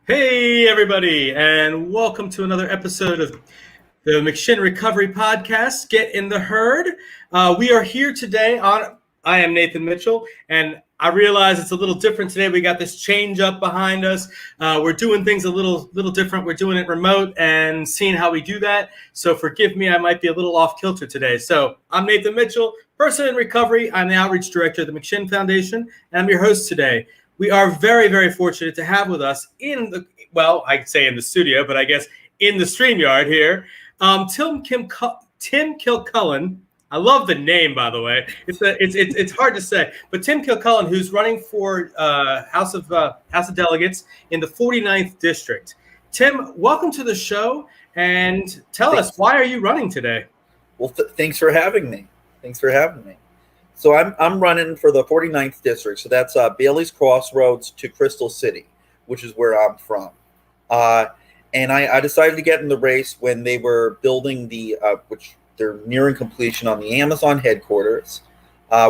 Hey, everybody, and welcome to another episode of the McShin Recovery Podcast. Get in the herd. We are here today I am Nathan Mitchell, and I realize it's a little different today. We got this change up behind us. We're doing things a little different. We're doing it remote and seeing how we do that. So forgive me, I might be a little off kilter today. So I'm Nathan Mitchell, person in recovery. I'm the outreach director of the McShin Foundation, and I'm your host today. We are very, very fortunate to have with us I'd say in the studio, but I guess in the StreamYard here, Tim Kilcullen. I love the name, by the way. It's hard to say, but Tim Kilcullen, who's running for House of Delegates in the 49th district. Tim, welcome to the show, and tell us, why are you running today? Well, thanks for having me. So I'm running for the 49th district. So that's Bailey's Crossroads to Crystal City, which is where I'm from. And I decided to get in the race when they were building which they're nearing completion on the Amazon headquarters,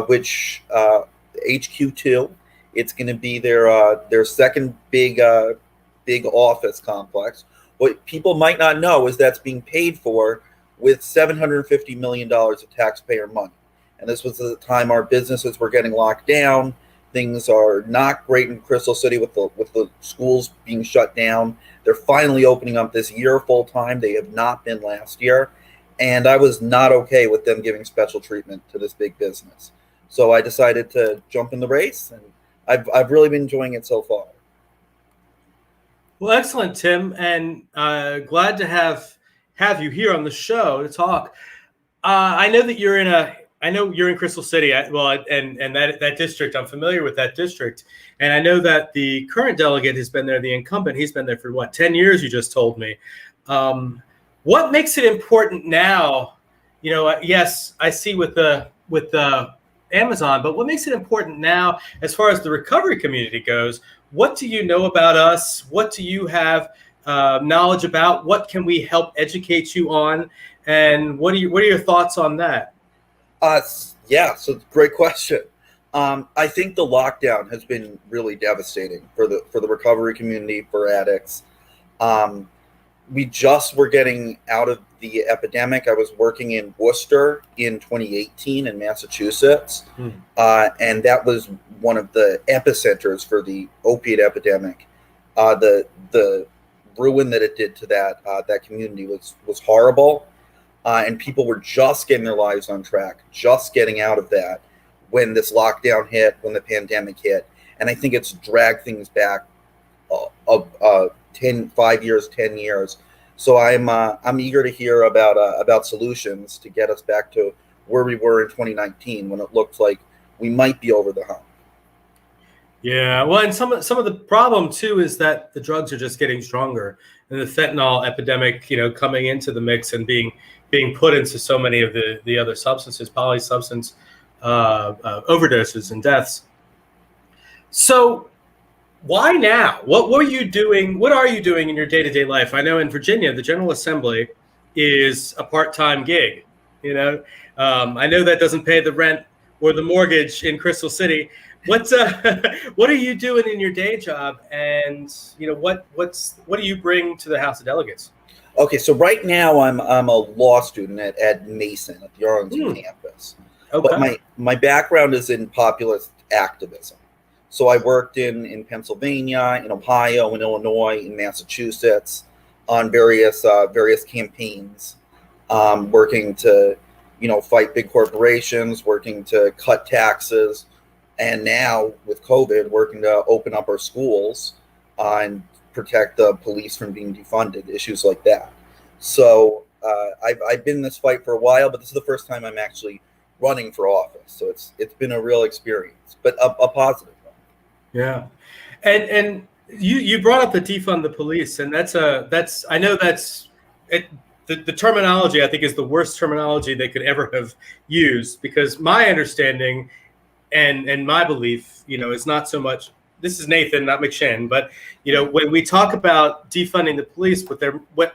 which HQ2. It's going to be their second big office complex. What people might not know is that's being paid for with $750 million of taxpayer money. And this was at the time our businesses were getting locked down. Things are not great in Crystal City with the schools being shut down. They're finally opening up this year full time. They have not been last year. And I was not okay with them giving special treatment to this big business. So I decided to jump in the race, and I've really been enjoying it so far. Well, excellent, Tim, and glad to have you here on the show to talk. I know that you're in Crystal City. And that district, I'm familiar with that district. And I know that the current delegate has been there, the incumbent, he's been there for 10 years, you just told me. What makes it important now? Yes, I see with the Amazon, but what makes it important now as far as the recovery community goes? What do you know about us? What do you have knowledge about? What can we help educate you on? And what are your thoughts on that? So great question. I think the lockdown has been really devastating for the recovery community, for addicts. We just were getting out of the epidemic. I was working in Worcester in 2018 in Massachusetts, and that was one of the epicenters for the opiate epidemic. The ruin that it did to that community was horrible. And people were just getting their lives on track, just getting out of that when this lockdown hit, when the pandemic hit. And I think it's dragged things back 5 years, 10 years. So I'm eager to hear about solutions to get us back to where we were in 2019 when it looked like we might be over the hump. Yeah, well, and some of the problem too is that the drugs are just getting stronger, and the fentanyl epidemic, coming into the mix and being put into so many of the other substances, polysubstance overdoses and deaths. So why now? What are you doing in your day-to-day life? I know in Virginia, the General Assembly is a part-time gig. I know that doesn't pay the rent or the mortgage in Crystal City. What are you doing in your day job, and what do you bring to the House of Delegates? Okay, so right now I'm a law student at Mason at the Arlington campus. Okay. But my background is in populist activism. So I worked in Pennsylvania, in Ohio, in Illinois, in Massachusetts on various campaigns, working to fight big corporations, working to cut taxes, and now with COVID, working to open up our schools and protect the police from being defunded, issues like that. So I've been in this fight for a while, but this is the first time I'm actually running for office. So it's been a real experience, but a positive one. Yeah, and you brought up the defund the police, and I know that's it. The terminology, I think, is the worst terminology they could ever have used, because my understanding and my belief, is not so much. This is Nathan, not McShin, but when we talk about defunding the police, what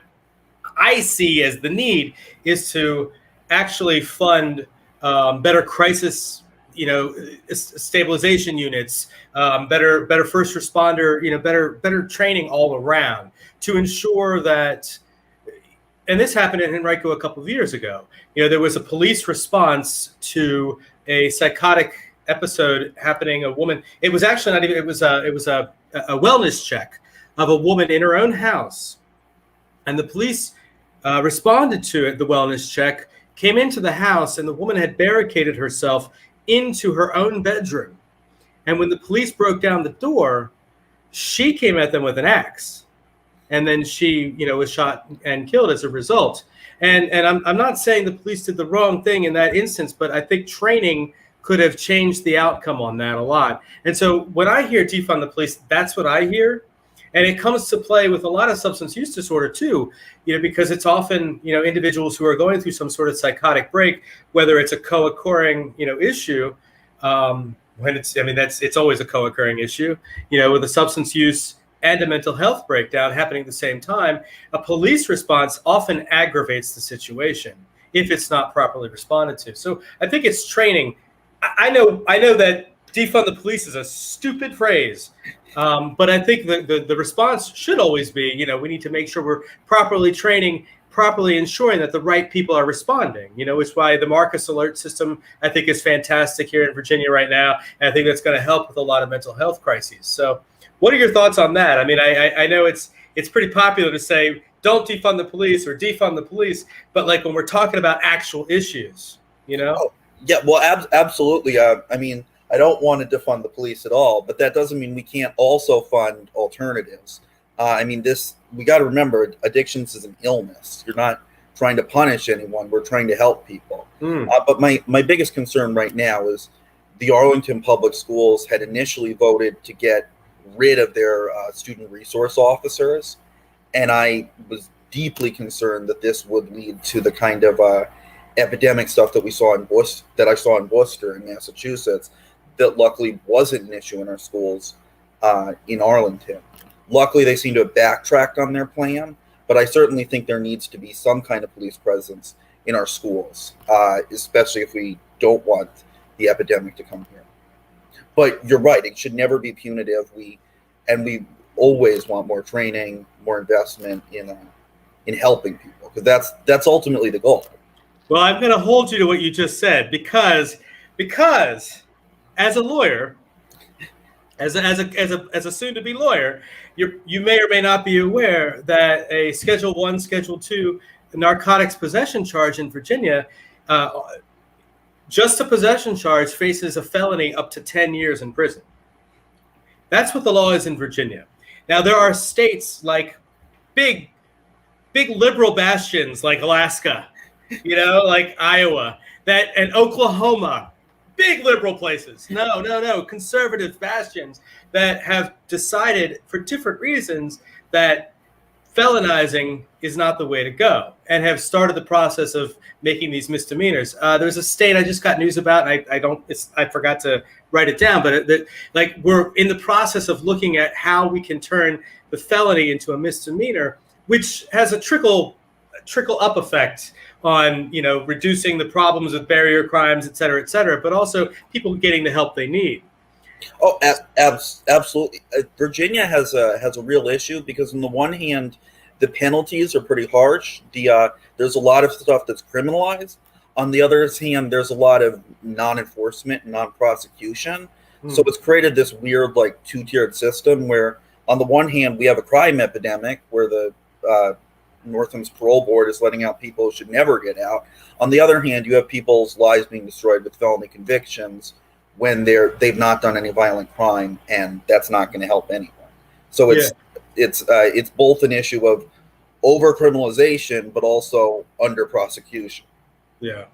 I see as the need is to actually fund better crisis stabilization units, better first responder, better training all around to ensure that. And this happened in Henrico a couple of years ago. There was a police response to a psychotic episode happening. A woman. It was actually not even. It was a wellness check of a woman in her own house, and the police responded to it. The wellness check came into the house, and the woman had barricaded herself into her own bedroom. And when the police broke down the door, she came at them with an axe. And then she, was shot and killed as a result. And I'm not saying the police did the wrong thing in that instance, but I think training could have changed the outcome on that a lot. And so when I hear defund the police, that's what I hear. And it comes to play with a lot of substance use disorder too, because it's often, individuals who are going through some sort of psychotic break, whether it's a co-occurring, issue, it's always a co-occurring issue, with a substance use and a mental health breakdown happening at the same time. A police response often aggravates the situation if it's not properly responded to. So I think it's training. I know that defund the police is a stupid phrase, but I think the response should always be, we need to make sure we're properly training, properly ensuring that the right people are responding, which is why the Marcus alert system, I think, is fantastic here in Virginia right now. And I think that's going to help with a lot of mental health crises. So what are your thoughts on that? I mean, I know it's pretty popular to say, don't defund the police or defund the police, but like when we're talking about actual issues, Oh, yeah, well, absolutely. I don't want to defund the police at all, but that doesn't mean we can't also fund alternatives. We got to remember, addictions is an illness. You're not trying to punish anyone. We're trying to help people. But my biggest concern right now is the Arlington Public Schools had initially voted to get rid of their student resource officers, and I was deeply concerned that this would lead to the kind of epidemic stuff that I saw in Worcester in Massachusetts, that luckily wasn't an issue in our schools in Arlington. Luckily, they seem to have backtracked on their plan, but I certainly think there needs to be some kind of police presence in our schools, especially if we don't want the epidemic to come here. But you're right; it should never be punitive. We always want more training, more investment in helping people, because that's ultimately the goal. Well, I'm going to hold you to what you just said because as a lawyer, as a soon-to-be lawyer, you may or may not be aware that a Schedule 1, Schedule 2 narcotics possession charge in Virginia. Just a possession charge faces a felony up to 10 years in prison. That's what the law is in Virginia. Now, there are states like big liberal bastions like Alaska, like Iowa, and Oklahoma, big liberal places. No, conservative bastions that have decided for different reasons that felonizing is not the way to go, and have started the process of making these misdemeanors. There's a state I just got news about, and I forgot to write it down, but we're in the process of looking at how we can turn the felony into a misdemeanor, which has a trickle up effect on reducing the problems with barrier crimes, et cetera, but also people getting the help they need. Oh, absolutely. Virginia has a real issue because on the one hand, the penalties are pretty harsh. There's a lot of stuff that's criminalized. On the other hand, there's a lot of non-enforcement and non-prosecution. So it's created this weird two-tiered system where on the one hand, we have a crime epidemic where the Northam's parole board is letting out people who should never get out. On the other hand, you have people's lives being destroyed with felony convictions when they've not done any violent crime, and that's not going to help anyone. So it's both an issue of over criminalization, but also under prosecution. Yeah.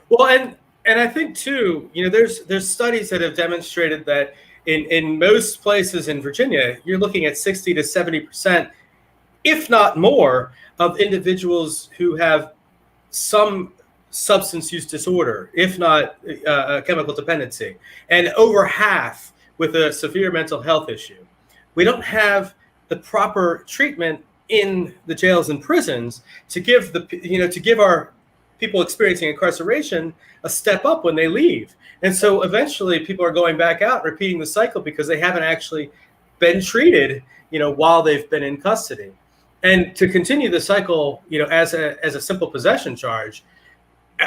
Well, and I think too, there's studies that have demonstrated that in most places in Virginia, you're looking at 60 to 70%, if not more, of individuals who have some substance use disorder, if not chemical dependency, and over half with a severe mental health issue. We don't have the proper treatment in the jails and prisons to give our people experiencing incarceration a step up when they leave. And so eventually people are going back out, repeating the cycle because they haven't actually been treated, while they've been in custody. And to continue the cycle, as a simple possession charge,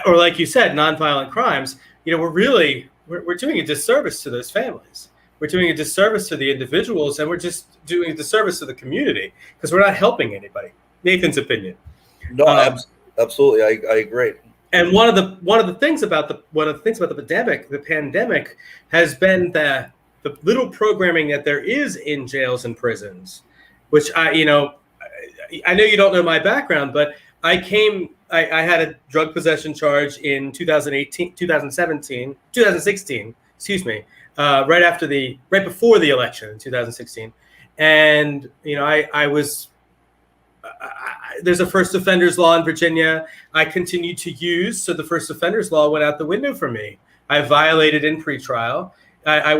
or like you said, nonviolent crimes, we're doing a disservice to those families. We're doing a disservice to the individuals, and we're just doing a disservice to the community because we're not helping anybody. Nathan's opinion. No, absolutely, I agree. And one of the things about the pandemic has been the little programming that there is in jails and prisons, which I know you don't know my background, but I had a drug possession charge in 2016, right before the election in 2016. And, there's a first offenders law in Virginia I continued to use. So the first offenders law went out the window for me. I violated in pretrial. I'm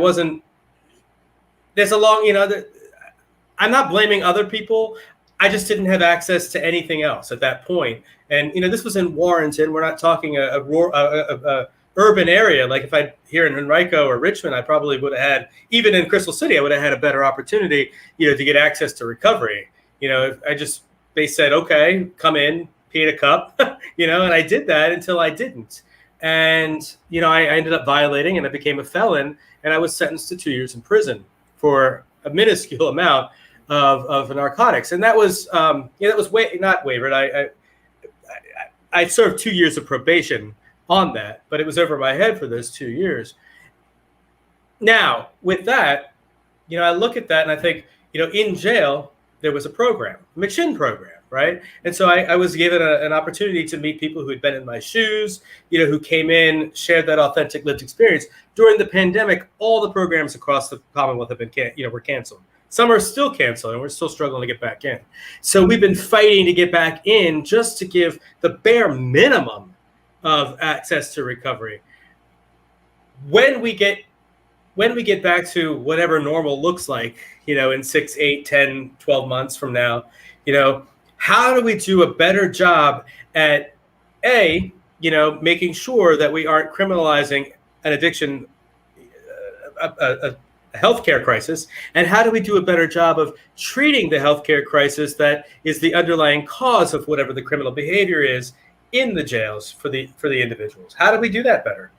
not blaming other people. I just didn't have access to anything else at that point. And, this was in Warrenton. We're not talking a urban area. Like if I here in Henrico or Richmond, I probably would have had, even in Crystal City, I would have had a better opportunity, to get access to recovery. They said, okay, come in, pee in a cup, and I did that until I didn't. And, I ended up violating and I became a felon, and I was sentenced to 2 years in prison for a minuscule amount of narcotics. And that was, not wavered. I served 2 years of probation on that, but it was over my head for those 2 years. Now, with that, I look at that and I think, in jail, there was a program, a McShin program, right? And so I was given an opportunity to meet people who had been in my shoes, who came in, shared that authentic lived experience. During the pandemic, all the programs across the Commonwealth have been, were canceled. Some are still canceled, and we're still struggling to get back in. So we've been fighting to get back in just to give the bare minimum of access to recovery. When we get back to whatever normal looks like, in 6, 8, 10, 12 months from now, how do we do a better job at making sure that we aren't criminalizing an addiction, a healthcare crisis, and how do we do a better job of treating the healthcare crisis that is the underlying cause of whatever the criminal behavior is in the jails for the individuals? How do we do that better?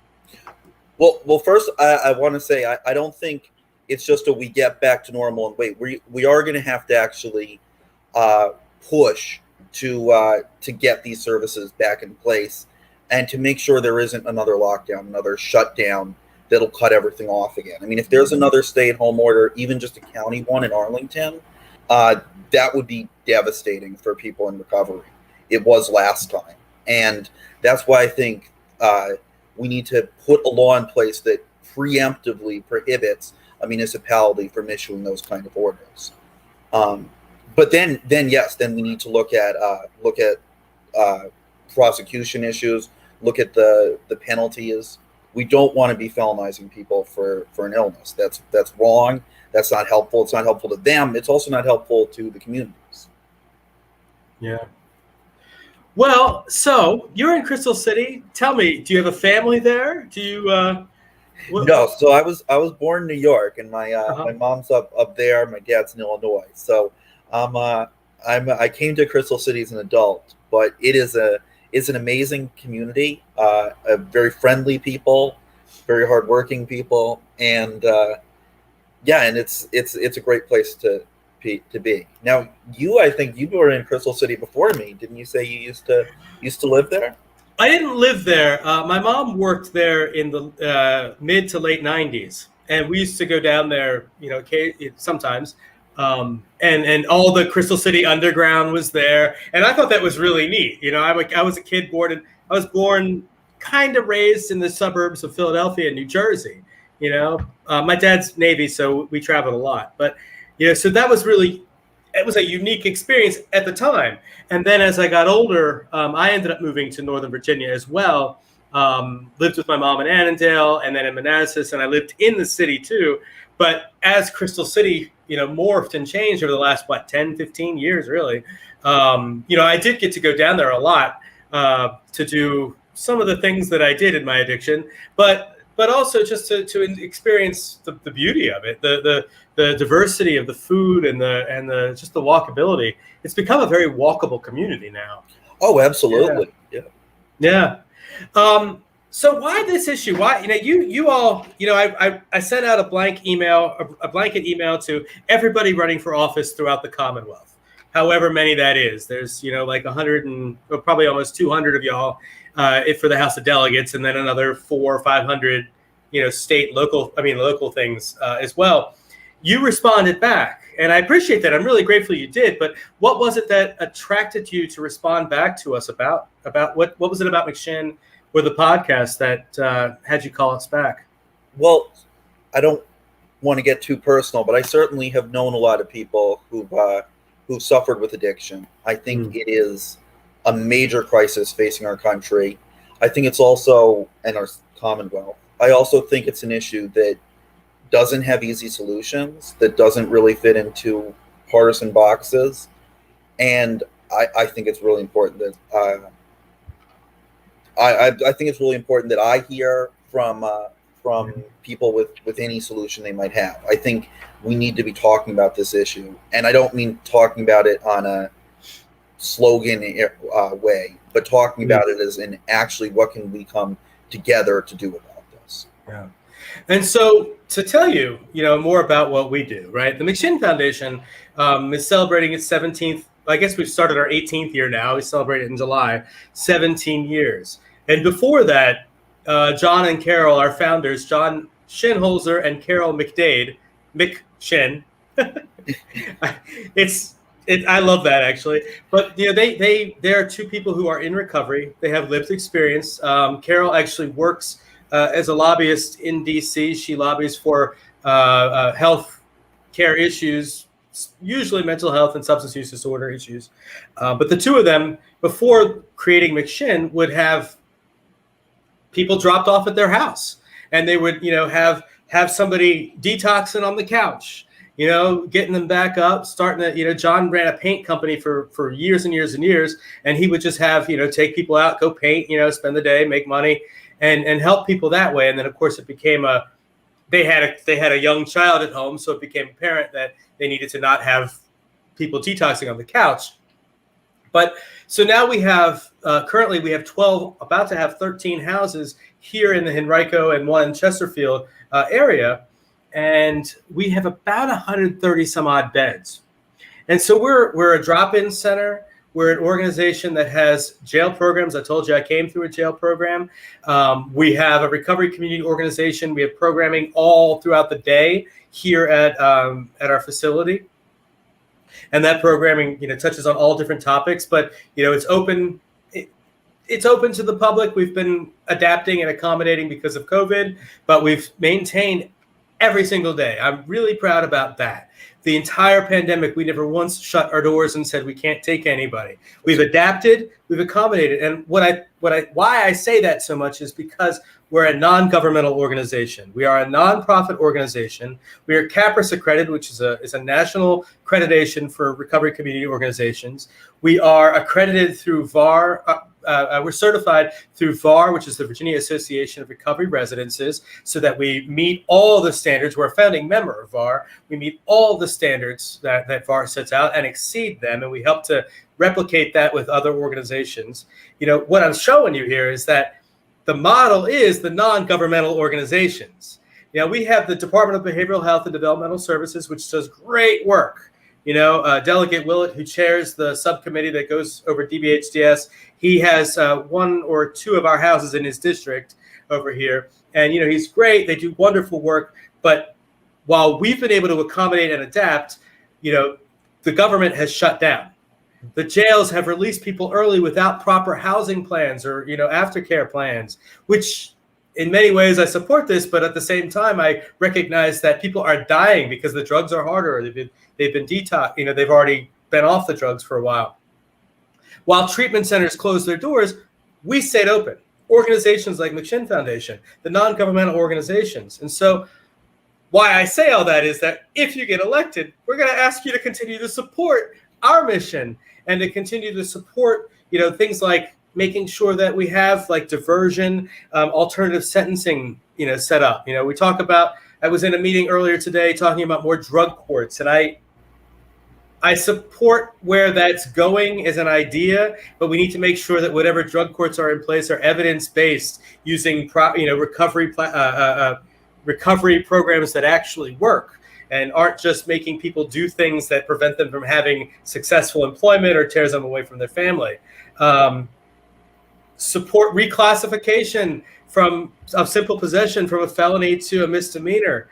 Well, first, I want to say I don't think it's just we get back to normal and wait. We are going to have to actually push to get these services back in place and to make sure there isn't another lockdown, another shutdown that'll cut everything off again. I mean, if there's another stay-at-home order, even just a county one in Arlington, that would be devastating for people in recovery. It was last time. And that's why I think we need to put a law in place that preemptively prohibits a municipality from issuing those kind of orders. But then we need to look at prosecution issues, look at the penalties. We don't want to be felonizing people for an illness. That's wrong. That's not helpful. It's not helpful to them. It's also not helpful to the communities. Yeah. Well, so you're in Crystal City. Tell me, do you have a family there? Do you? No. So I was born in New York, and my my mom's up there. My dad's in Illinois. So I came to Crystal City as an adult, but it's an amazing community. Very friendly people, very hardworking people, and and it's a great place to be. Now, I think you were in Crystal City before me. Didn't you say you used to live there? I didn't live there. My mom worked there in the mid to late 90s, and we used to go down there, sometimes. And all the Crystal City Underground was there, and I thought that was really neat. I was a kid I was born, kind of raised in the suburbs of Philadelphia and New Jersey. My dad's Navy, so we traveled a lot, but. So that was it was a unique experience at the time. And then as I got older, I ended up moving to Northern Virginia as well. Lived with my mom in Annandale and then in Manassas, and I lived in the city too. But as Crystal City, morphed and changed over the last, 10, 15 years, really. I did get to go down there a lot. to do some of the things that I did in my addiction, but also just to experience the beauty of it, the diversity of the food and the just the walkability. It's become a very walkable community now. Oh, absolutely. Yeah. So why this issue? Why, you all, I sent out a blanket email to everybody running for office throughout the Commonwealth, however many that is. There's, like 100 and probably almost 200 of y'all for the House of Delegates, and then another 400 or 500, local things as well. You responded back, and I appreciate that. I'm really grateful you did. But what was it that attracted you to respond back to us about what was it about McShin or the podcast that had you call us back? Well, I don't want to get too personal, but I certainly have known a lot of people who've suffered with addiction. I think it is a major crisis facing our country. I think it's also in our Commonwealth. I also think it's an issue that doesn't have easy solutions, that doesn't really fit into partisan boxes, and I think it's really important that I think it's really important that I hear from people with any solution they might have. I think we need to be talking about this issue, and I don't mean talking about it on a slogan way, but talking about it as in actually what can we come together to do about this. Yeah. And so to tell you, more about what we do, right? The McShin Foundation is celebrating its 17th. I guess we've started our 18th year now. We celebrated in July, 17 years. And before that, John and Carol, our founders, John Shinholzer and Carol McDade, McShin. I love that, actually. But they are two people who are in recovery. They have lived experience. Carol actually works as a lobbyist in D.C. She lobbies for health care issues, usually mental health and substance use disorder issues. But the two of them, before creating McShin, would have people dropped off at their house, and they would, have somebody detoxing on the couch, getting them back up, starting to, John ran a paint company for years and years and years, and he would just have, take people out, go paint, spend the day, make money, and help people that way. And then, of course, it became they had a young child at home, so it became apparent that they needed to not have people detoxing on the couch. But so now we have currently we have 12, about to have 13 houses here in the Henrico and one in Chesterfield area, and we have about 130 some odd beds. And so we're a drop-in center. We're an organization that has jail programs. I told you I came through a jail program. We have a recovery community organization. We have programming all throughout the day here at our facility. And that programming, touches on all different topics, but, it's open. It's open to the public. We've been adapting and accommodating because of COVID, but we've maintained every single day. I'm really proud about that. The entire pandemic, we never once shut our doors and said we can't take anybody. We've adapted, we've accommodated. And why I say that so much is because we're a non-governmental organization. We are a nonprofit organization. We are CAPRIS accredited, which is a national accreditation for recovery community organizations. We are accredited through VAR. We're certified through VAR, which is the Virginia Association of Recovery Residences, so that we meet all the standards. We're a founding member of VAR. We meet all the standards that VAR sets out and exceed them, and we help to replicate that with other organizations. What I'm showing you here is that the model is the non-governmental organizations. We have the Department of Behavioral Health and Developmental Services, which does great work. Delegate Willett, who chairs the subcommittee that goes over DBHDS, he has one or two of our houses in his district over here. And, he's great. They do wonderful work. But while we've been able to accommodate and adapt, the government has shut down. The jails have released people early without proper housing plans or, aftercare plans, which in many ways I support this. But at the same time, I recognize that people are dying because the drugs are harder. They've been detoxed. They've already been off the drugs for a while. While treatment centers closed their doors, we stayed open. Organizations like McShin Foundation, the non-governmental organizations. And so why I say all that is that if you get elected, we're going to ask you to continue to support our mission and to continue to support, things like, making sure that we have like diversion, alternative sentencing, set up. We talk about. I was in a meeting earlier today talking about more drug courts, and I support where that's going as an idea, but we need to make sure that whatever drug courts are in place are evidence-based, using recovery programs that actually work and aren't just making people do things that prevent them from having successful employment or tears them away from their family. Support reclassification of simple possession from a felony to a misdemeanor.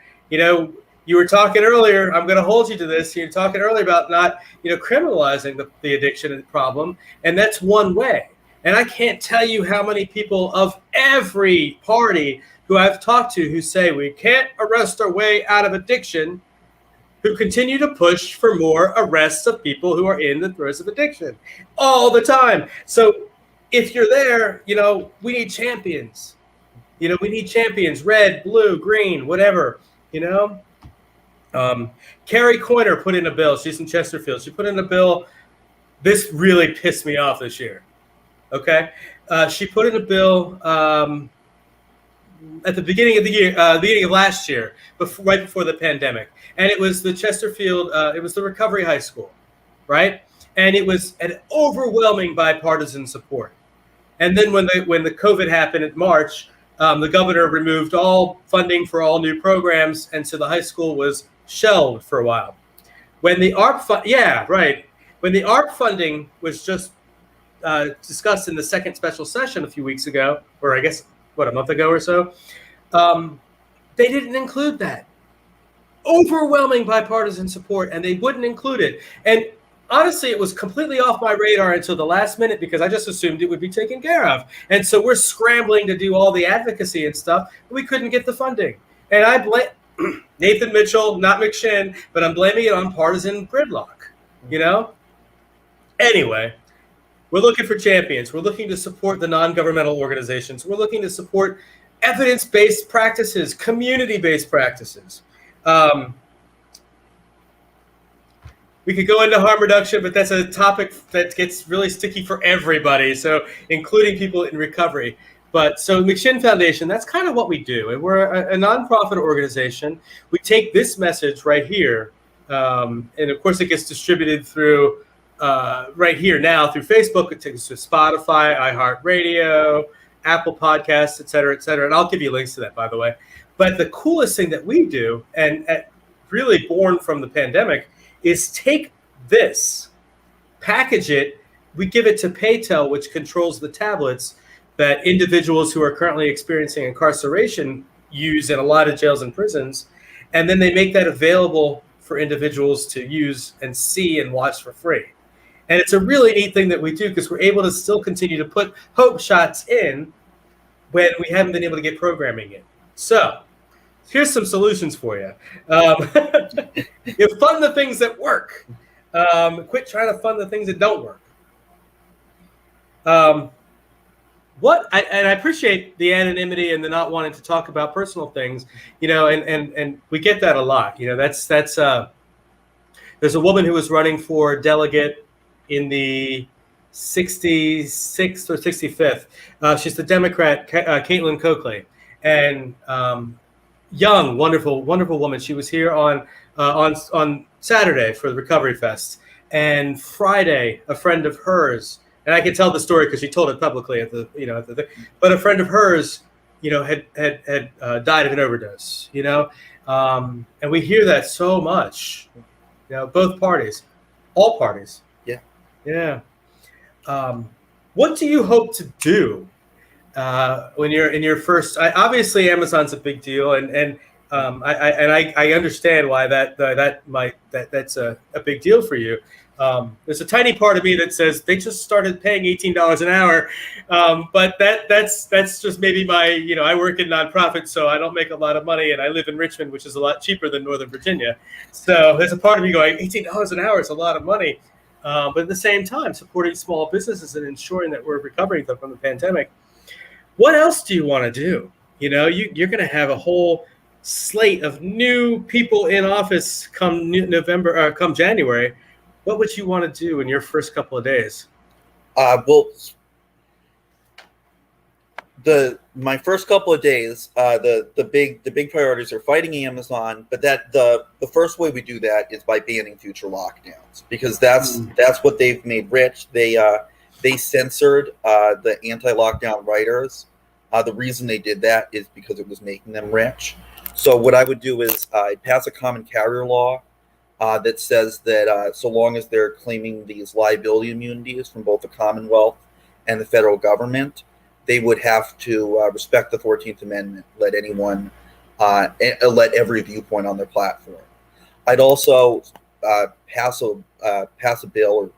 You were talking earlier, I'm going to hold you to this. You're talking earlier about not, criminalizing the addiction problem. And that's one way. And I can't tell you how many people of every party who I've talked to who say we can't arrest our way out of addiction, who continue to push for more arrests of people who are in the throes of addiction all the time. So if you're there, we need champions. We need champions, red, blue, green, whatever, Carrie Coyner put in a bill. She's in Chesterfield. She put in a bill. This really pissed me off this year. Okay. She put in a bill at the beginning of the year, beginning of last year, right before the pandemic. And it was the Chesterfield, it was the Recovery High School, right? And it was an overwhelming bipartisan support. And then when the COVID happened in March, the governor removed all funding for all new programs, and so the high school was shelved for a while. When the ARP when the ARP funding was just discussed in the second special session a few weeks ago, or I guess a month ago or so, they didn't include that. Overwhelming bipartisan support, and they wouldn't include it. And honestly, it was completely off my radar until the last minute because I just assumed it would be taken care of. And so we're scrambling to do all the advocacy and stuff, but we couldn't get the funding. And I blame Nathan Mitchell, not McShin, but I'm blaming it on partisan gridlock, Anyway, we're looking for champions. We're looking to support the non-governmental organizations. We're looking to support evidence-based practices, community-based practices. We could go into harm reduction, but that's a topic that gets really sticky for everybody, so including people in recovery. But so McShin Foundation, that's kind of what we do. And we're a nonprofit organization. We take this message right here, and of course it gets distributed through right here now through Facebook. It takes to Spotify, iHeartRadio, Apple Podcasts, et cetera, et cetera. And I'll give you links to that, by the way. But the coolest thing that we do, and really born from the pandemic, is take this, package it, we give it to Paytel, which controls the tablets that individuals who are currently experiencing incarceration use in a lot of jails and prisons, and then they make that available for individuals to use and see and watch for free. And it's a really neat thing that we do because we're able to still continue to put hope shots in when we haven't been able to get programming in. So here's some solutions for you. You fund the things that work. Quit trying to fund the things that don't work. I appreciate the anonymity and the not wanting to talk about personal things, and we get that a lot. That's there's a woman who was running for delegate in the 66th or 65th. She's the Democrat, Caitlin Coakley, and young, wonderful woman. She was here on Saturday for the Recovery Fest, and Friday, a friend of hers. And I can tell the story because she told it publicly but a friend of hers, had died of an overdose, and we hear that so much, both parties, all parties. Yeah. Yeah. What do you hope to do when you're in your first? Obviously, Amazon's a big deal, and I understand why that's a big deal for you. There's a tiny part of me that says they just started paying $18 an hour, but that's just maybe my, I work in nonprofit, so I don't make a lot of money, and I live in Richmond, which is a lot cheaper than Northern Virginia. So there's a part of me going, $18 an hour is a lot of money, but at the same time, supporting small businesses and ensuring that we're recovering from the pandemic. What else do you want to do? You're going to have a whole slate of new people in office come January. What would you want to do in your first couple of days? Well, my first couple of days, the big priorities are fighting Amazon, but the first way we do that is by banning future lockdowns, because that's what they've made rich. They censored the anti-lockdown writers. The reason they did that is because it was making them rich. So what I would do is I'd pass a common carrier law that says that so long as they're claiming these liability immunities from both the Commonwealth and the federal government, they would have to respect the 14th Amendment, let every viewpoint on their platform. I'd also pass a bill or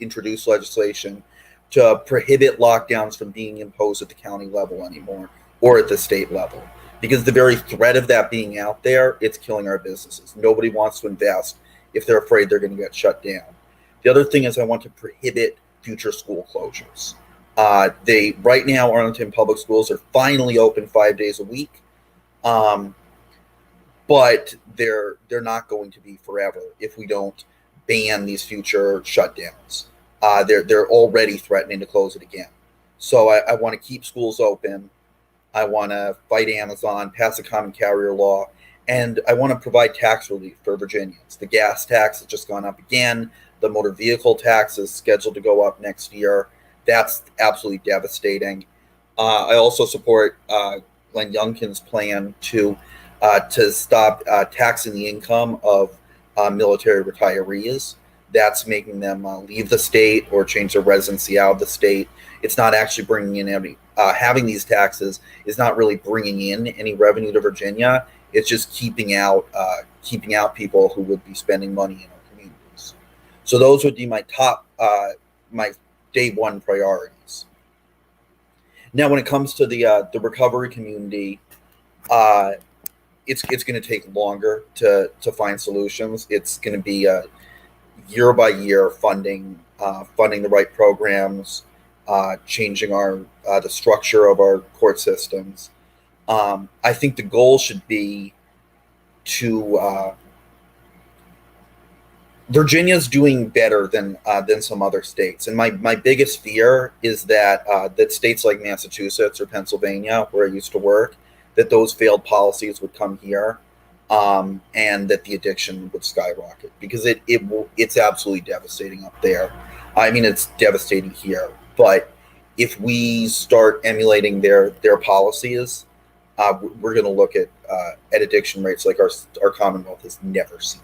introduce legislation to prohibit lockdowns from being imposed at the county level anymore or at the state level, because the very threat of that being out there, it's killing our businesses. Nobody wants to invest if they're afraid they're going to get shut down. The other thing is I want to prohibit future school closures. Right now, Arlington Public Schools are finally open 5 days a week, but they're not going to be forever if we don't ban these future shutdowns. They're already threatening to close it again. So I want to keep schools open. I want to fight Amazon, pass a common carrier law, and I want to provide tax relief for Virginians. The gas tax has just gone up again. The motor vehicle tax is scheduled to go up next year. That's absolutely devastating. I also support Glenn Youngkin's plan to stop taxing the income of military retirees. That's making them leave the state or change their residency out of the state. It's not actually bringing in any. Having these taxes is not really bringing in any revenue to Virginia. It's just keeping out people who would be spending money in our communities. So those would be my top my day one priorities. Now, when it comes to the recovery community, it's going to take longer to find solutions. It's going to be year by year funding the right programs, changing the structure of our court systems. I think the goal should be to Virginia's doing better than some other states, and my biggest fear is that states like Massachusetts or Pennsylvania, where I used to work, that those failed policies would come here, and that the addiction would skyrocket, because it's absolutely devastating up there. I mean, it's devastating here, but if we start emulating their policies, we're going to look at addiction rates like our Commonwealth has never seen.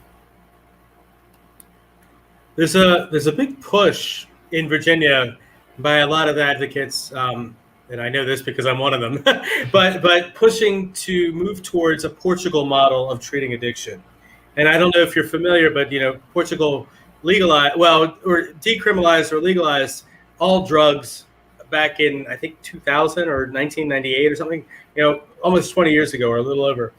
There's a big push in Virginia by a lot of advocates, and I know this because I'm one of them, but pushing to move towards a Portugal model of treating addiction. And I don't know if you're familiar, but Portugal decriminalized or legalized all drugs back in, I think, 2000 or 1998 or something, almost 20 years ago or a little over.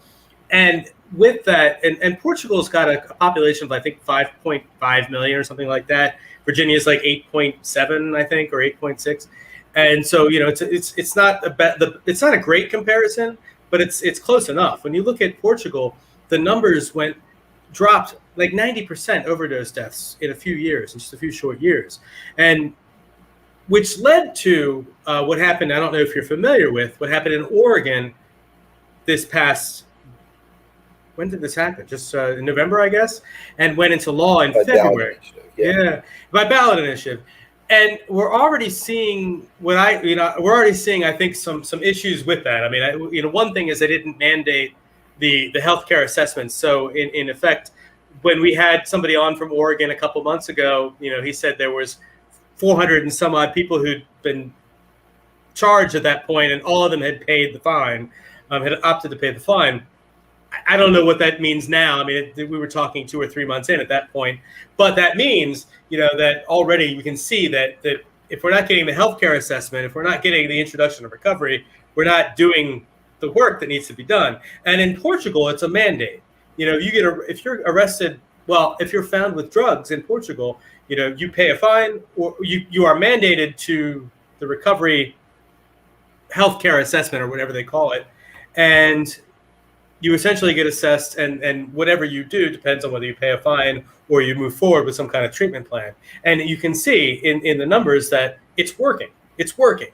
And with that, and Portugal's got a population of, I think, 5.5 million or something like that. Virginia's like 8.7, I think, or 8.6. And so, it's not a great comparison, but it's close enough. When you look at Portugal, the numbers dropped like 90% overdose deaths in just a few short years. And which led to what happened. I don't know if you're familiar with what happened in Oregon this past. When did this happen? Just in November, I guess, and went into law in February. Yeah, by ballot initiative, and we're already seeing I think some issues with that. I mean, one thing is they didn't mandate the healthcare assessments. So in effect, when we had somebody on from Oregon a couple months ago, he said there was 400 and some odd people who'd been charged at that point, and all of them had paid the fine, had opted to pay the fine. I don't know what that means now. I mean, we were talking 2 or 3 months in at that point, but that means, that already we can see that if we're not getting the healthcare assessment, if we're not getting the introduction of recovery, we're not doing the work that needs to be done. And in Portugal, it's a mandate. If you're arrested, if you're found with drugs in Portugal, you pay a fine, or you are mandated to the recovery healthcare assessment or whatever they call it, and you essentially get assessed, and whatever you do depends on whether you pay a fine or you move forward with some kind of treatment plan. And you can see in the numbers that it's working. It's working,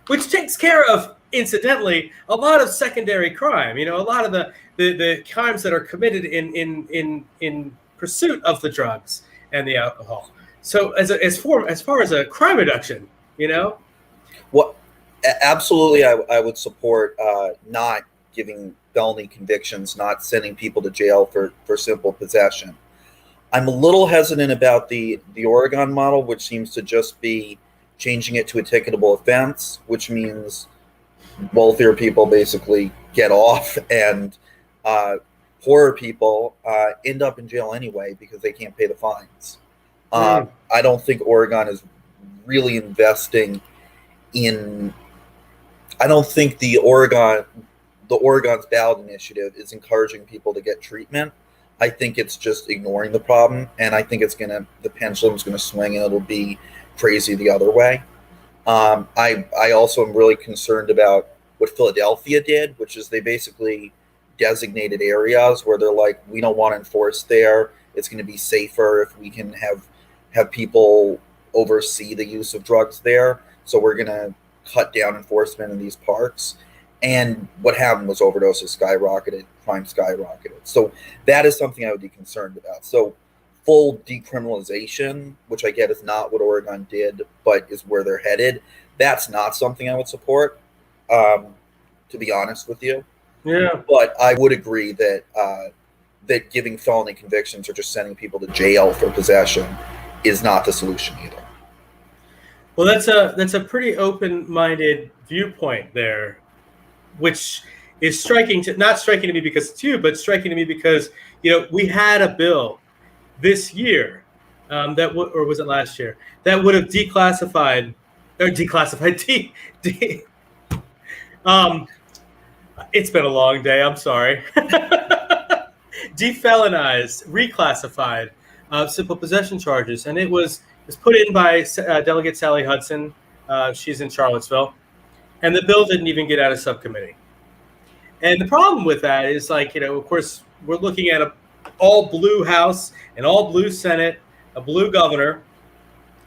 which takes care of, incidentally, a lot of secondary crime. A lot of the crimes that are committed in pursuit of the drugs and the alcohol. So as far as a crime reduction, Well, absolutely, I would support not giving felony convictions, not sending people to jail for simple possession. I'm a little hesitant about the Oregon model, which seems to just be changing it to a ticketable offense, which means wealthier people basically get off, and poorer people end up in jail anyway because they can't pay the fines. I don't think Oregon is really investing in. I don't think the Oregon's ballot initiative is encouraging people to get treatment. I think it's just ignoring the problem, and I think the pendulum's gonna swing, and it'll be crazy the other way. I also am really concerned about what Philadelphia did, which is they basically designated areas where they're like, we don't want to enforce there. It's going to be safer if we can have people oversee the use of drugs there. So we're going to cut down enforcement in these parks. And what happened was overdoses skyrocketed, crime skyrocketed. So that is something I would be concerned about. So full decriminalization, which I get is not what Oregon did, but is where they're headed, that's not something I would support, to be honest with you. Yeah. But I would agree that that giving felony convictions or just sending people to jail for possession is not the solution either. Well, that's a pretty open-minded viewpoint there, which is not striking to me because it's you, but striking to me because we had a bill this year or was it last year, that would have declassified. It's been a long day. I'm sorry. Defelonized, reclassified simple possession charges, and it was put in by Delegate Sally Hudson. She's in Charlottesville, and the bill didn't even get out of subcommittee. And the problem with that is, of course, we're looking at an all blue House, an all blue Senate, a blue governor,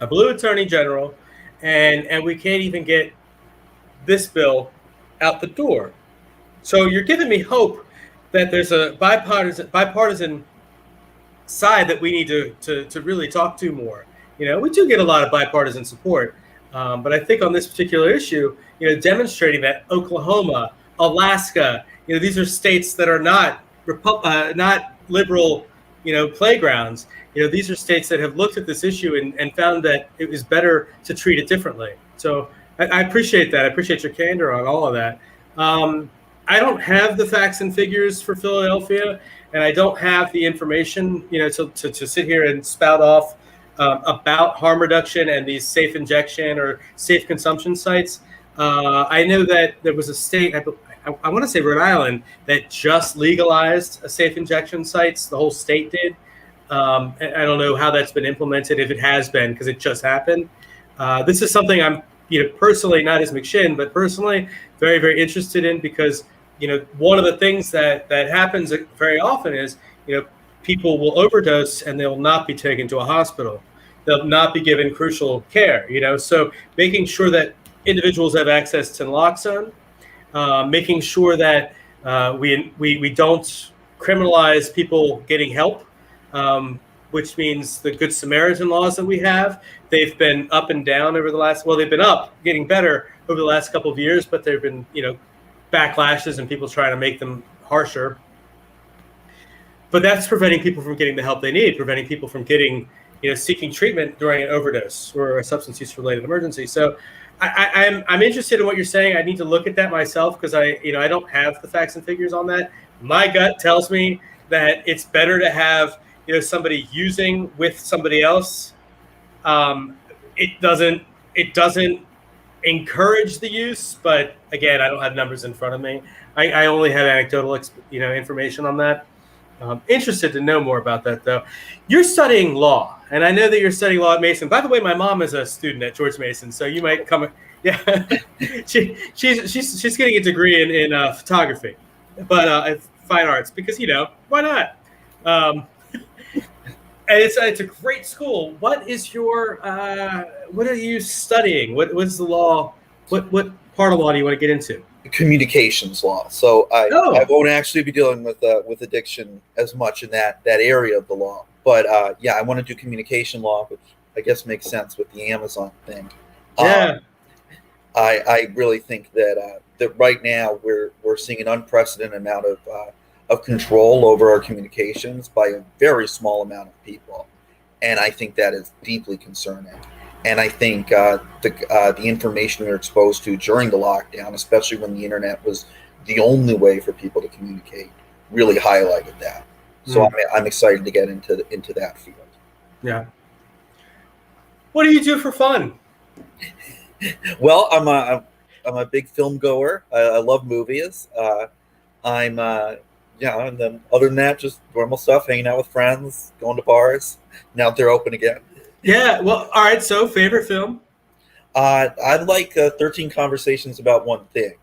a blue attorney general, and we can't even get this bill out the door. So you're giving me hope that there's a bipartisan side that we need to really talk to more. We do get a lot of bipartisan support, but I think on this particular issue, demonstrating that Oklahoma, Alaska, these are states that are not liberal, playgrounds. These are states that have looked at this issue and found that it was better to treat it differently. So I appreciate that. I appreciate your candor on all of that. I don't have the facts and figures for Philadelphia, and I don't have the information, to sit here and spout off about harm reduction and these safe injection or safe consumption sites. I know that there was a state, I want to say Rhode Island, that just legalized a safe injection sites. The whole state did. I don't know how that's been implemented, if it has been, because it just happened. This is something I'm, personally, not as McShin, but personally very, very interested in, because, one of the things that happens very often is, people will overdose and they'll not be taken to a hospital. They'll not be given crucial care, So making sure that individuals have access to naloxone, making sure that we don't criminalize people getting help, which means the Good Samaritan laws that we have, they've been up and down over the last, they've been up, getting better over the last couple of years, but there have been, backlashes and people trying to make them harsher. But that's preventing people from getting the help they need, preventing people from getting, seeking treatment during an overdose or a substance use related emergency. So I'm interested in what you're saying. I need to look at that myself, because I don't have the facts and figures on that. My gut tells me that it's better to have, somebody using with somebody else. It doesn't encourage the use, but again, I don't have numbers in front of me. I only have anecdotal, information on that. Interested to know more about that, though. You're studying law, and I know that you're studying law at Mason. By the way, my mom is a student at George Mason, so you might come. Yeah, she's getting a degree in photography, but fine arts, because why not? And it's a great school. What is your what are you studying? What's the law? What part of law do you want to get into? Communications law. So I won't actually be dealing with addiction as much in that area of the law. But I want to do communication law, which I guess makes sense with the Amazon thing. Yeah. I really think that right now we're seeing an unprecedented amount of control over our communications by a very small amount of people, and I think that is deeply concerning. And I think the information we were exposed to during the lockdown, especially when the internet was the only way for people to communicate, really highlighted that. So I'm excited to get into that field. Yeah. What do you do for fun? Well, I'm a big film goer. I love movies. And then other than that, just normal stuff, hanging out with friends, going to bars. Now they're open again. Yeah, well, all right, so favorite film? I like 13 Conversations About One Thing.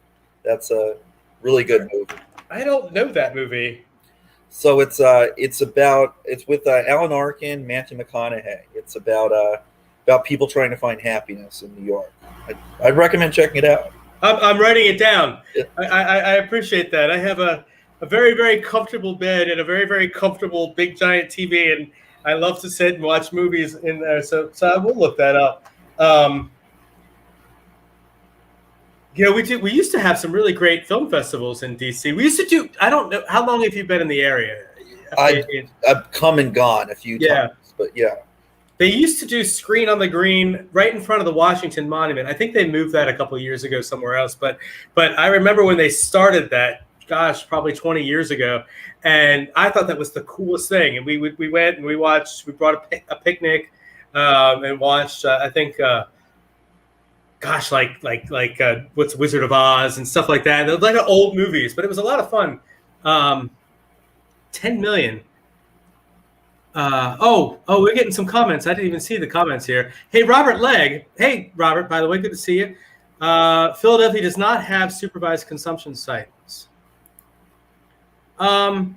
That's a really good movie. I don't know that movie. So it's with Alan Arkin, Matthew McConaughey. It's about people trying to find happiness in New York. I'd recommend checking it out. I'm writing it down. Yeah. I appreciate that. I have a very, very comfortable bed and a very, very comfortable big giant TV, and I love to sit and watch movies in there. So I will look that up. We used to have some really great film festivals in DC. We used to do. I don't know how long have you been in the area? I've come and gone a few times, but yeah. They used to do Screen on the Green right in front of the Washington Monument. I think they moved that a couple of years ago somewhere else. But I remember when they started that, gosh, probably 20 years ago. And I thought that was the coolest thing. And we went and we watched, we brought a picnic and watched, I think, what's Wizard of Oz and stuff like that. They're like old movies, but it was a lot of fun. 10 million. We're getting some comments. I didn't even see the comments here. Hey, Robert Legg. Hey, Robert, by the way, good to see you. Philadelphia does not have supervised consumption sites. Okay.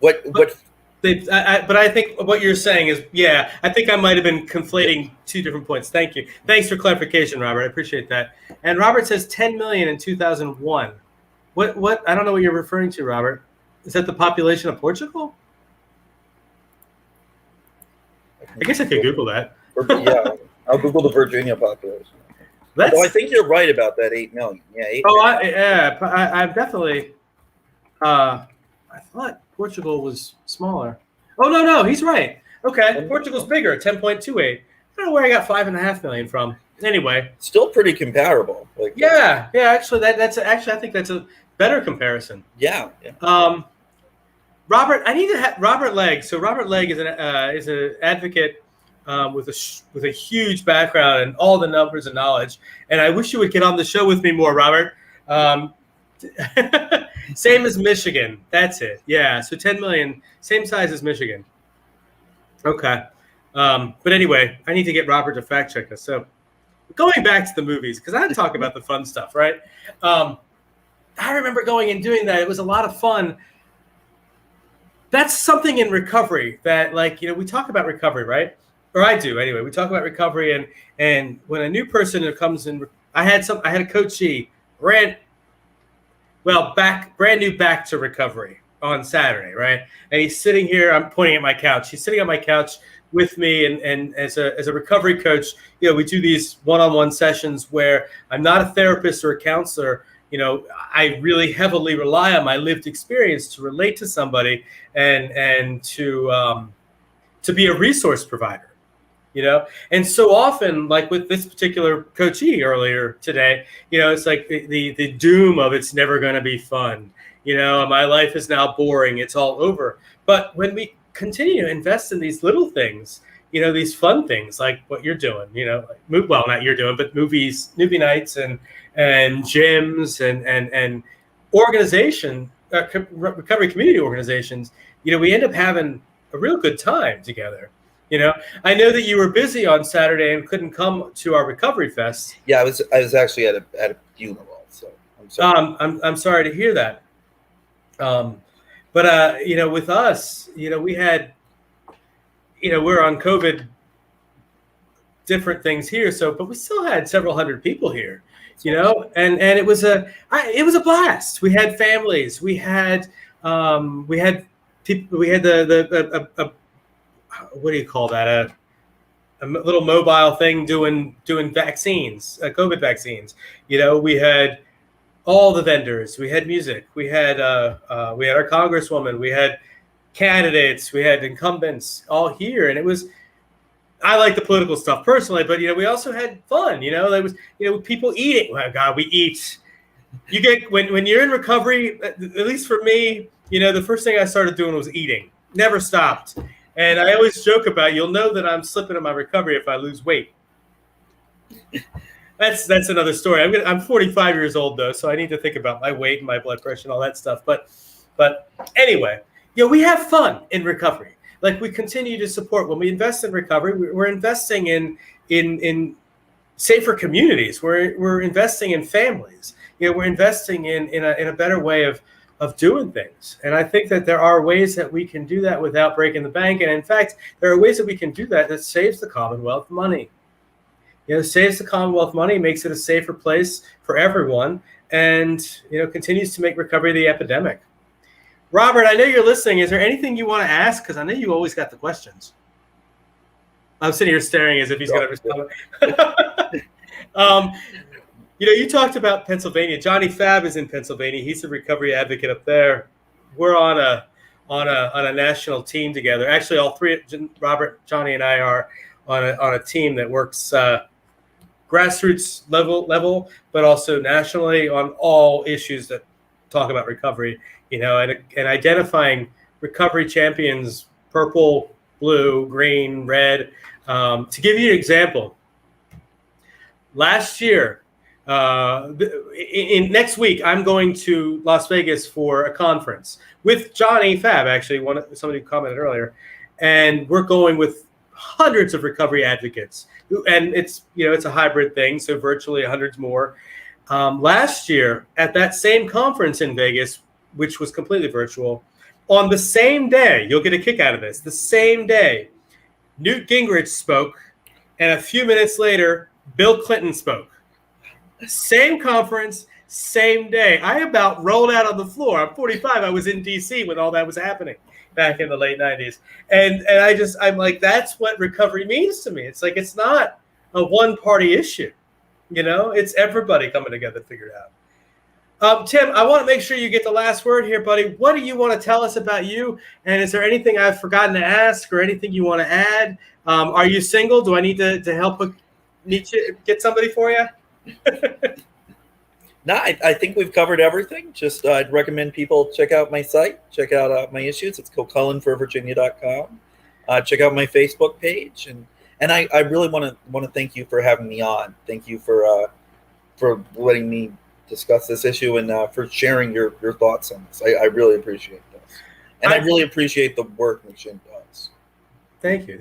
But I think what you're saying is, I think I might have been conflating two different points. Thank you. Thanks for clarification, Robert. I appreciate that. And Robert says 10 million in 2001. What? I don't know what you're referring to, Robert. Is that the population of Portugal? I guess I could Google that. Yeah, I'll Google the Virginia population. Well, I think you're right about that 8 million. Yeah, 8 million. I'm definitely. I thought Portugal was smaller. Oh no, he's right. Okay, Portugal's bigger, 10.28. I don't know where I got 5.5 million from. Anyway, still pretty comparable. Actually, I think that's a better comparison. Yeah. Robert, I need to have Robert Legg. So Robert Legg is an advocate with a huge background and all the numbers and knowledge. And I wish you would get on the show with me more, Robert. Same as Michigan. That's it. Yeah. So 10 million, same size as Michigan. Okay. But anyway, I need to get Robert to fact check us. So going back to the movies, because I had to talk about the fun stuff, right? I remember going and doing that. It was a lot of fun. That's something in recovery that, we talk about recovery, right? Or I do anyway. We talk about recovery, and when a new person comes in, I had a coachee, brand new back to recovery on Saturday, right? And he's sitting here. I'm pointing at my couch. He's sitting on my couch with me, and as a recovery coach, we do these one-on-one sessions where I'm not a therapist or a counselor. I really heavily rely on my lived experience to relate to somebody and to be a resource provider, And so often, like with this particular coachee earlier today, it's like the doom of it's never going to be fun. My life is now boring. It's all over. But when we continue to invest in these little things, these fun things like what you're doing, not you're doing, but movies, movie nights and gyms and organization, recovery community organizations, we end up having a real good time together. I know that you were busy on Saturday and couldn't come to our Recovery Fest. Yeah, I was actually at a funeral, so I'm sorry. I'm sorry to hear that. But with us, we had, we're on COVID different things here. So, but we still had several hundred people here, and it was a blast. We had families. We had people. We had the what do you call that? A little mobile thing doing vaccines, COVID vaccines. We had all the vendors. We had music. We had our congresswoman. We had candidates. We had incumbents all here, and it was. I like the political stuff personally, but we also had fun. There was people eating. Oh God, we eat. You get when you're in recovery. At least for me, the first thing I started doing was eating. Never stopped. And I always joke about, you'll know that I'm slipping in my recovery if I lose weight. That's another story. I'm 45 years old though, so I need to think about my weight and my blood pressure and all that stuff. But anyway, we have fun in recovery. Like, we continue to support. When we invest in recovery, we're investing in safer communities. We're investing in families. We're investing in a better way of doing things. And I think that there are ways that we can do that without breaking the bank. And in fact, there are ways that we can do that saves the Commonwealth money. Saves the Commonwealth money, makes it a safer place for everyone, and, continues to make recovery the epidemic. Robert, I know you're listening. Is there anything you want to ask? Because I know you always got the questions. I'm sitting here staring as if he's going to respond. You talked about Pennsylvania. Johnny Fab is in Pennsylvania. He's a recovery advocate up there. We're on a national team together. Actually, all three, Robert, Johnny, and I are on a team that works grassroots level, but also nationally on all issues that talk about recovery. And identifying recovery champions, purple, blue, green, red. To give you an example, last year. In next week, I'm going to Las Vegas for a conference with Johnny Fab, actually, somebody commented earlier, and we're going with hundreds of recovery advocates, and it's a hybrid thing, so virtually hundreds more. Last year at that same conference in Vegas, which was completely virtual, on the same day, you'll get a kick out of this. The same day, Newt Gingrich spoke, and a few minutes later, Bill Clinton spoke. Same conference, same day. I about rolled out on the floor. I'm 45. I was in D.C. when all that was happening back in the late 90s. And I'm like, that's what recovery means to me. It's like, it's not a one-party issue. It's everybody coming together to figure it out. Tim, I want to make sure you get the last word here, buddy. What do you want to tell us about you? And is there anything I've forgotten to ask or anything you want to add? Are you single? Do I need to help get somebody for you? No, I think we've covered everything. Just I'd recommend people check out my site, check out my issues. It's kilcullenforvirginia.com. Check out my Facebook page, and I really want to thank you for having me on. Thank you for letting me discuss this issue and for sharing your thoughts on this. I really appreciate this, and I really appreciate the work McShin does. Thank you.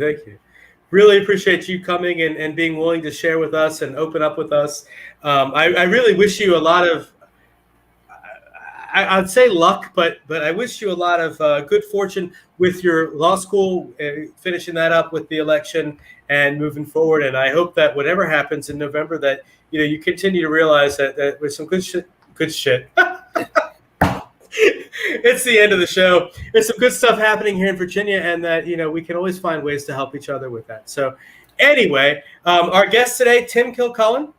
Really appreciate you coming and being willing to share with us and open up with us. I really wish you a lot of, I'd say luck, but I wish you a lot of good fortune with your law school, finishing that up with the election and moving forward. And I hope that whatever happens in November, that you continue to realize that with some good shit. It's the end of the show. There's some good stuff happening here in Virginia, and that we can always find ways to help each other with that. So anyway, our guest today, Tim Kilcullen,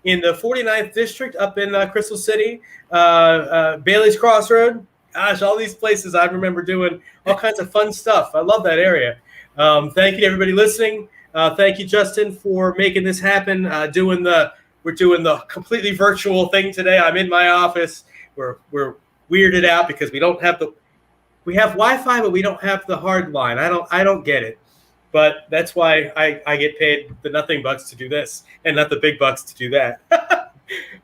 in the 49th District up in Crystal City, Bailey's Crossroad. Gosh, all these places I remember doing all kinds of fun stuff. I love that area. Thank you to everybody listening. Thank you, Justin, for making this happen. We're doing the completely virtual thing today. I'm in my office. We're weirded out because we have Wi-Fi, but we don't have the hard line. I don't get it, but that's why I get paid the nothing bucks to do this and not the big bucks to do that.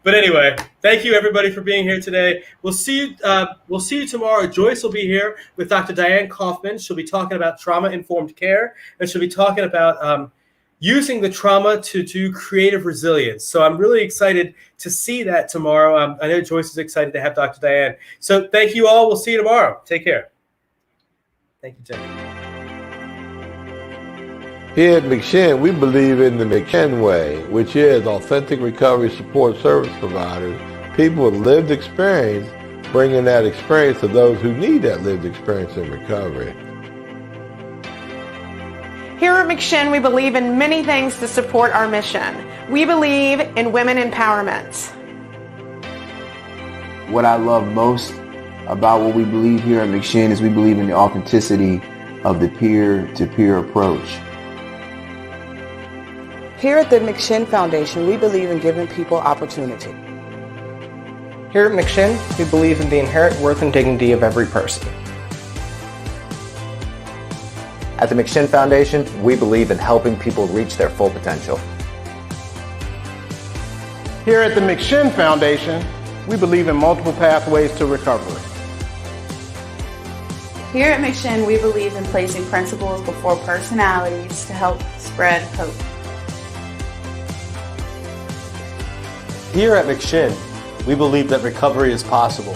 But anyway, thank you everybody for being here today. We'll see you tomorrow. Joyce will be here with Dr. Diane Kaufman. She'll be talking about trauma-informed care, and she'll be talking about using the trauma to do creative resilience. So I'm really excited to see that tomorrow. I know Joyce is excited to have Dr. Diane. So thank you all. We'll see you tomorrow. Take care. Thank you, Tim. Here at McShin, we believe in the McShin way, which is authentic recovery support service providers, people with lived experience, bringing that experience to those who need that lived experience in recovery. Here at McShin, we believe in many things to support our mission. We believe in women empowerment. What I love most about what we believe here at McShin is we believe in the authenticity of the peer-to-peer approach. Here at the McShin Foundation, we believe in giving people opportunity. Here at McShin, we believe in the inherent worth and dignity of every person. At the McShin Foundation, we believe in helping people reach their full potential. Here at the McShin Foundation, we believe in multiple pathways to recovery. Here at McShin, we believe in placing principles before personalities to help spread hope. Here at McShin, we believe that recovery is possible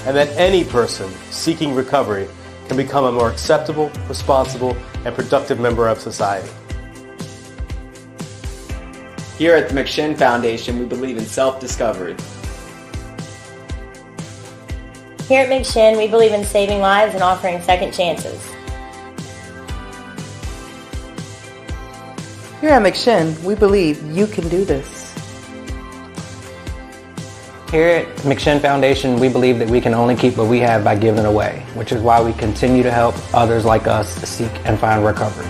and that any person seeking recovery can become a more acceptable, responsible, and productive member of society. Here at the McShin Foundation, we believe in self-discovery. Here at McShin, we believe in saving lives and offering second chances. Here at McShin, we believe you can do this. Here at McShin Foundation, we believe that we can only keep what we have by giving away, which is why we continue to help others like us seek and find recovery.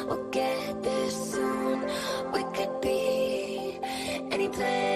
We'll get there soon. We could be any place.